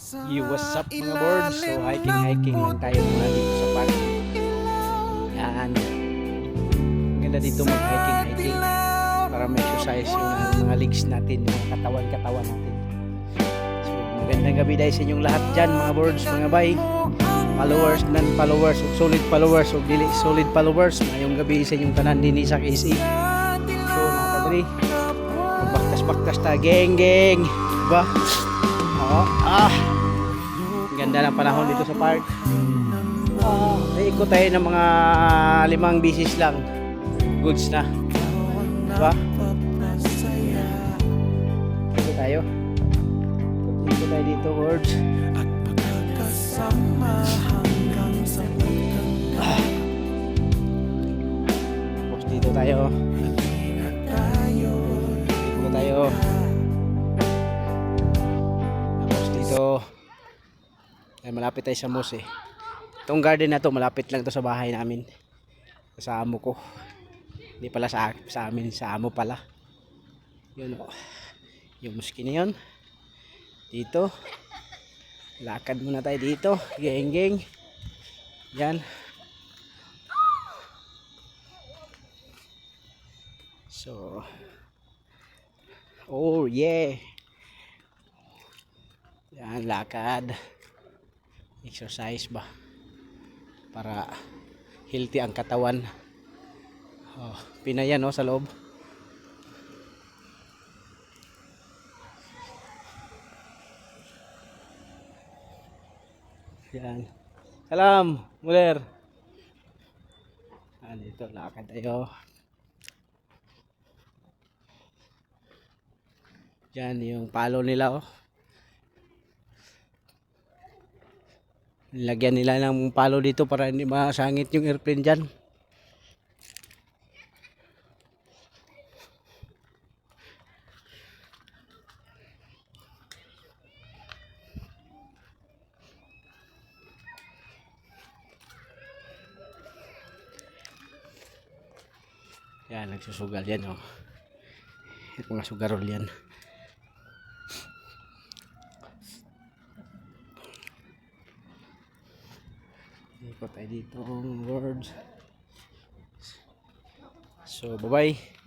Yo, what's up mga boards? So hiking lang tayo muna dito sa park. Yan. Ganda dito mag-hiking para may exercise yung mga legs natin, yung katawan natin. So magandang gabi dahil sa inyong lahat dyan mga boards, mga bay, followers, non-followers, solid followers, o dili solid followers. Mayong gabi sa inyong tanan din sa KC. So nakadali, baktas ta, geng, diba? Oo, ganda ng panahon dito sa park. Ikot tayo ng mga 5 bisis lang, goods na, diba? Ikot tayo dito words. Tapos dito tayo tapos dito ay malapit tayo sa mose. Itong garden na to malapit lang to sa bahay namin, sa amo ko, hindi pala sa amin, sa amo pala yun, yung muski na yun. Dito lakad muna tayo dito, geng yan. So oh yeah, yan, lakad, exercise ba para healthy ang katawan. Pinayan no sa loob. Yan, salam muler. Dito lakad tayo. Yan yung palo nila, nilagyan nila ng palo dito para hindi masangit yung airplane dyan. Yan, nagsusugal yan, yung mga sugarol yan. Ikot tayo dito words. So bye bye.